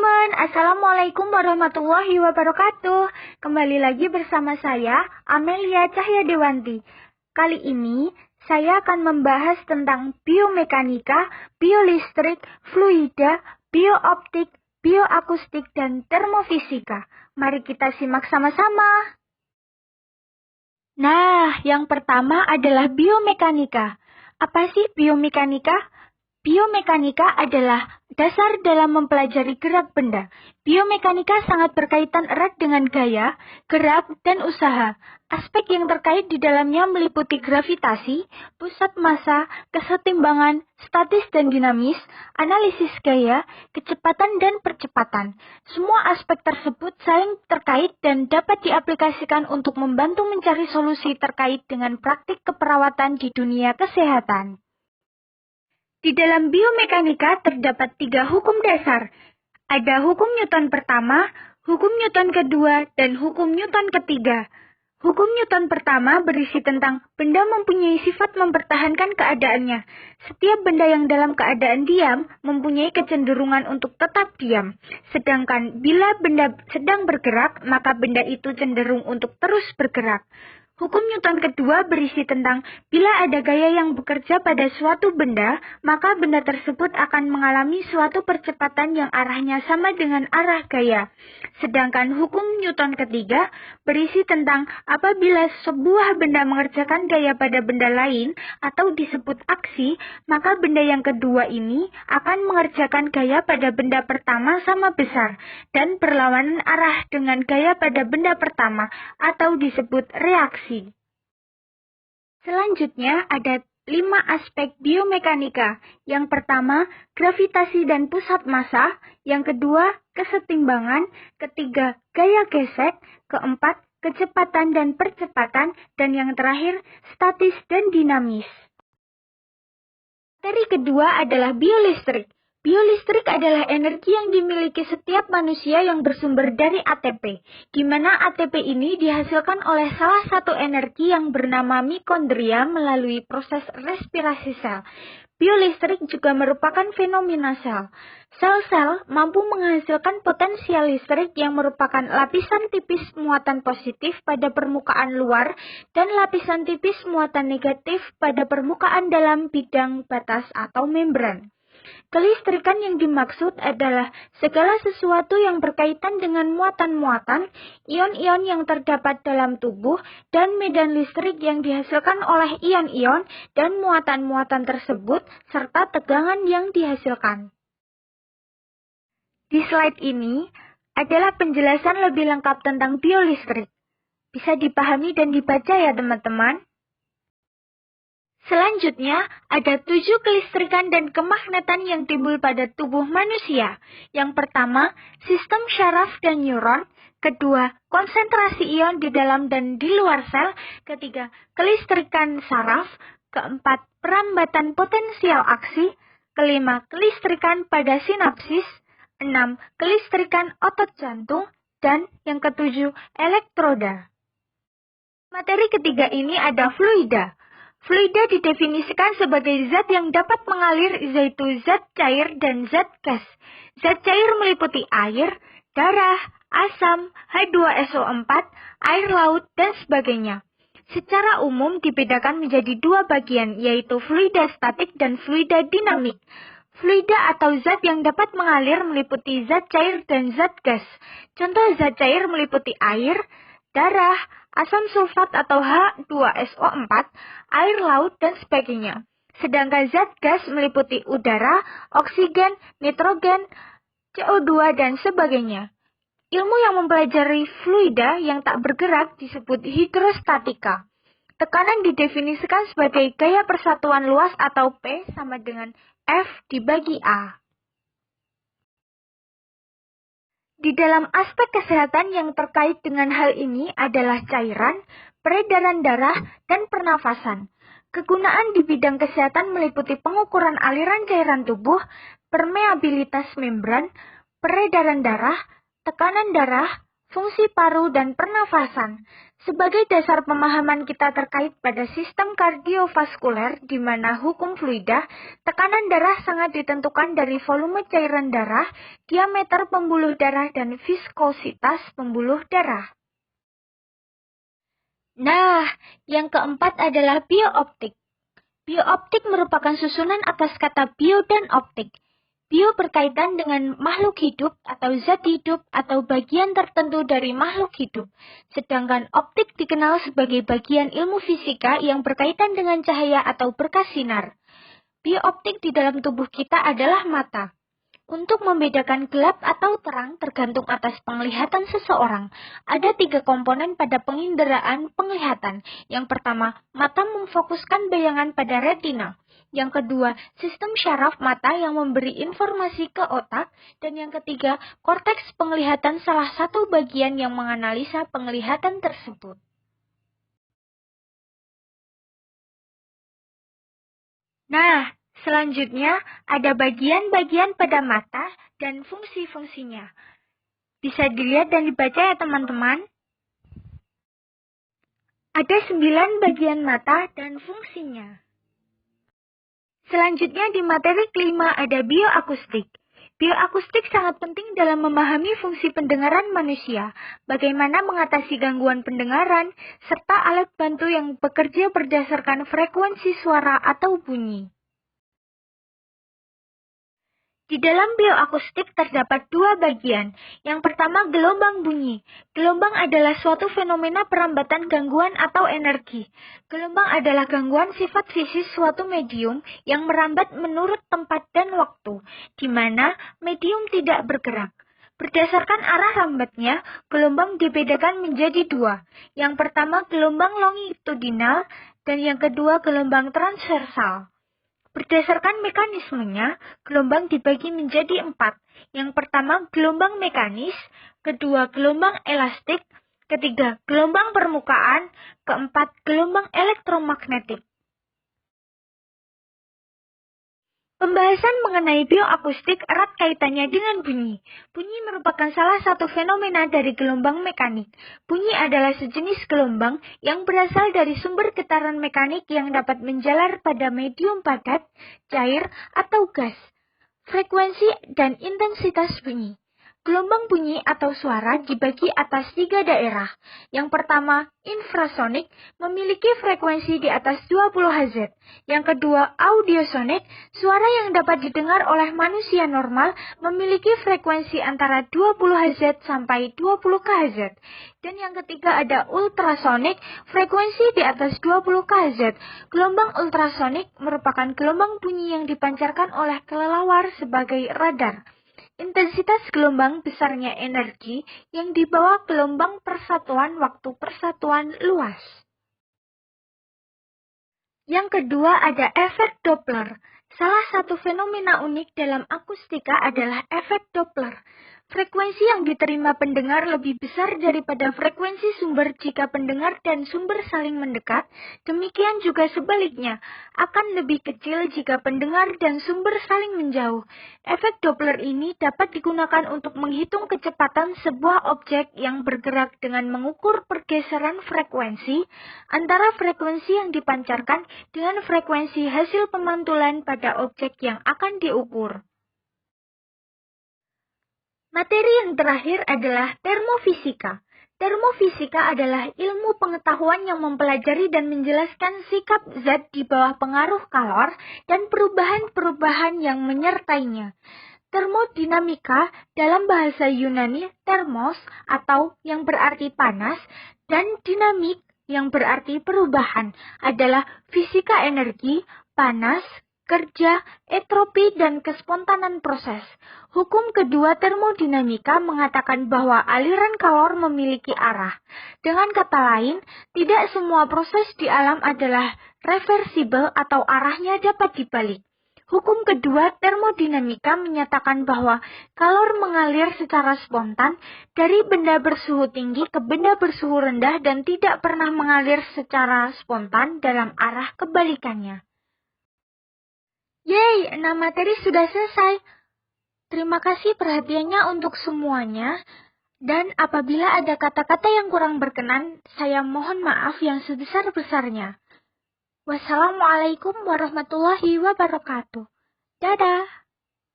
teman-teman, Assalamualaikum warahmatullahi wabarakatuh. Kembali lagi bersama saya, Amelia Cahya Dewanti. Kali ini, saya akan membahas tentang biomekanika, biolistrik, fluida, biooptik, bioakustik, dan termofisika. Mari kita simak sama-sama. Nah, yang pertama adalah biomekanika. Apa sih biomekanika? Biomekanika adalah dasar dalam mempelajari gerak benda. Biomekanika sangat berkaitan erat dengan gaya, gerak, dan usaha. Aspek yang terkait di dalamnya meliputi gravitasi, pusat massa, kesetimbangan, statis dan dinamis, analisis gaya, kecepatan dan percepatan. Semua aspek tersebut saling terkait dan dapat diaplikasikan untuk membantu mencari solusi terkait dengan praktik keperawatan di dunia kesehatan. Di dalam biomekanika terdapat 3 hukum dasar. Ada hukum Newton pertama, hukum Newton kedua, dan hukum Newton ketiga. Hukum Newton pertama berisi tentang benda mempunyai sifat mempertahankan keadaannya. Setiap benda yang dalam keadaan diam mempunyai kecenderungan untuk tetap diam. Sedangkan bila benda sedang bergerak, maka benda itu cenderung untuk terus bergerak. Hukum Newton kedua berisi tentang bila ada gaya yang bekerja pada suatu benda, maka benda tersebut akan mengalami suatu percepatan yang arahnya sama dengan arah gaya. Sedangkan hukum Newton ketiga berisi tentang apabila sebuah benda mengerjakan gaya pada benda lain atau disebut aksi, maka benda yang kedua ini akan mengerjakan gaya pada benda pertama sama besar dan berlawanan arah dengan gaya pada benda pertama atau disebut reaksi. Selanjutnya ada 5 aspek biomekanika. Yang pertama, gravitasi dan pusat massa. Yang kedua, kesetimbangan. Ketiga, gaya gesek. Keempat, kecepatan dan percepatan. Dan yang terakhir, statis dan dinamis. Materi kedua adalah biolistrik. Biolistrik adalah energi yang dimiliki setiap manusia yang bersumber dari ATP, di mana ATP ini dihasilkan oleh salah satu energi yang bernama mitokondria melalui proses respirasi sel. Biolistrik juga merupakan fenomena sel. Sel-sel mampu menghasilkan potensial listrik yang merupakan lapisan tipis muatan positif pada permukaan luar dan lapisan tipis muatan negatif pada permukaan dalam bidang batas atau membran. Kelistrikan yang dimaksud adalah segala sesuatu yang berkaitan dengan muatan-muatan, ion-ion yang terdapat dalam tubuh, dan medan listrik yang dihasilkan oleh ion-ion dan muatan-muatan tersebut, serta tegangan yang dihasilkan. Di slide ini adalah penjelasan lebih lengkap tentang biolistrik. Bisa dipahami dan dibaca ya teman-teman. Selanjutnya, ada 7 kelistrikan dan kemagnetan yang timbul pada tubuh manusia. Yang pertama, sistem syaraf dan neuron. Kedua, konsentrasi ion di dalam dan di luar sel. Ketiga, kelistrikan saraf. Keempat, perambatan potensial aksi. Kelima, kelistrikan pada sinapsis. 6, kelistrikan otot jantung. Dan yang ketujuh, elektroda. Materi ketiga ini ada fluida. Fluida didefinisikan sebagai zat yang dapat mengalir, yaitu zat cair dan zat gas. Zat cair meliputi air, darah, asam, H2SO4, air laut, dan sebagainya. Secara umum dibedakan menjadi 2 bagian, yaitu fluida statik dan fluida dinamik. Fluida atau zat yang dapat mengalir meliputi zat cair dan zat gas. Contoh zat cair meliputi air, darah, asam sulfat atau H2SO4, air laut, dan sebagainya. Sedangkan zat gas meliputi udara, oksigen, nitrogen, CO2, dan sebagainya. Ilmu yang mempelajari fluida yang tak bergerak disebut hidrostatika. Tekanan didefinisikan sebagai gaya persatuan luas atau P sama dengan F dibagi A. Di dalam aspek kesehatan yang terkait dengan hal ini adalah cairan, peredaran darah, dan pernafasan. Kegunaan di bidang kesehatan meliputi pengukuran aliran cairan tubuh, permeabilitas membran, peredaran darah, tekanan darah, fungsi paru, dan pernafasan. Sebagai dasar pemahaman kita terkait pada sistem kardiovaskuler, di mana hukum fluida, tekanan darah sangat ditentukan dari volume cairan darah, diameter pembuluh darah, dan viskositas pembuluh darah. Nah, yang keempat adalah biooptik. Biooptik merupakan susunan atas kata bio dan optik. Bio berkaitan dengan makhluk hidup atau zat hidup atau bagian tertentu dari makhluk hidup. Sedangkan optik dikenal sebagai bagian ilmu fisika yang berkaitan dengan cahaya atau berkas sinar. Biooptik di dalam tubuh kita adalah mata. Untuk membedakan gelap atau terang tergantung atas penglihatan seseorang. Ada 3 komponen pada penginderaan penglihatan. Yang pertama, mata memfokuskan bayangan pada retina. Yang kedua, sistem syaraf mata yang memberi informasi ke otak. Dan yang ketiga, korteks penglihatan salah satu bagian yang menganalisa penglihatan tersebut. Nah, selanjutnya ada bagian-bagian pada mata dan fungsi-fungsinya. Bisa dilihat dan dibaca ya teman-teman. Ada 9 bagian mata dan fungsinya. Selanjutnya di materi kelima ada bioakustik. Bioakustik sangat penting dalam memahami fungsi pendengaran manusia, bagaimana mengatasi gangguan pendengaran, serta alat bantu yang bekerja berdasarkan frekuensi suara atau bunyi. Di dalam bioakustik terdapat 2 bagian. Yang pertama, gelombang bunyi. Gelombang adalah suatu fenomena perambatan gangguan atau energi. Gelombang adalah gangguan sifat fisik suatu medium yang merambat menurut tempat dan waktu, di mana medium tidak bergerak. Berdasarkan arah rambatnya, gelombang dibedakan menjadi 2. Yang pertama, gelombang longitudinal, dan yang kedua, gelombang transversal. Berdasarkan mekanismenya, gelombang dibagi menjadi 4. Yang pertama, gelombang mekanis, kedua, gelombang elastik, ketiga, gelombang permukaan, keempat, gelombang elektromagnetik. Pembahasan mengenai bioakustik erat kaitannya dengan bunyi. Bunyi merupakan salah satu fenomena dari gelombang mekanik. Bunyi adalah sejenis gelombang yang berasal dari sumber getaran mekanik yang dapat menjalar pada medium padat, cair, atau gas. Frekuensi dan intensitas bunyi. Gelombang bunyi atau suara dibagi atas 3 daerah. Yang pertama, infrasonik, memiliki frekuensi di atas 20 Hz. Yang kedua, audiosonik, suara yang dapat didengar oleh manusia normal, memiliki frekuensi antara 20 Hz sampai 20 kHz. Dan yang ketiga ada ultrasonik, frekuensi di atas 20 kHz. Gelombang ultrasonik merupakan gelombang bunyi yang dipancarkan oleh kelelawar sebagai radar. Intensitas gelombang besarnya energi yang dibawa gelombang persatuan waktu persatuan luas. Yang kedua ada efek Doppler. Salah satu fenomena unik dalam akustika adalah efek Doppler. Frekuensi yang diterima pendengar lebih besar daripada frekuensi sumber jika pendengar dan sumber saling mendekat. Demikian juga sebaliknya, akan lebih kecil jika pendengar dan sumber saling menjauh. Efek Doppler ini dapat digunakan untuk menghitung kecepatan sebuah objek yang bergerak dengan mengukur pergeseran frekuensi antara frekuensi yang dipancarkan dengan frekuensi hasil pemantulan pada objek yang akan diukur. Materi yang terakhir adalah termofisika. Termofisika adalah ilmu pengetahuan yang mempelajari dan menjelaskan sikap zat di bawah pengaruh kalor dan perubahan-perubahan yang menyertainya. Termodinamika dalam bahasa Yunani termos atau yang berarti panas dan dinamik yang berarti perubahan adalah fisika energi, panas, kerja, entropi, dan kespontanan proses. Hukum kedua termodinamika mengatakan bahwa aliran kalor memiliki arah. Dengan kata lain, tidak semua proses di alam adalah reversibel atau arahnya dapat dibalik. Hukum kedua termodinamika menyatakan bahwa kalor mengalir secara spontan dari benda bersuhu tinggi ke benda bersuhu rendah dan tidak pernah mengalir secara spontan dalam arah kebalikannya. Yeay, 6 materi sudah selesai. Terima kasih perhatiannya untuk semuanya. Dan apabila ada kata-kata yang kurang berkenan, saya mohon maaf yang sebesar-besarnya. Wassalamualaikum warahmatullahi wabarakatuh. Dadah.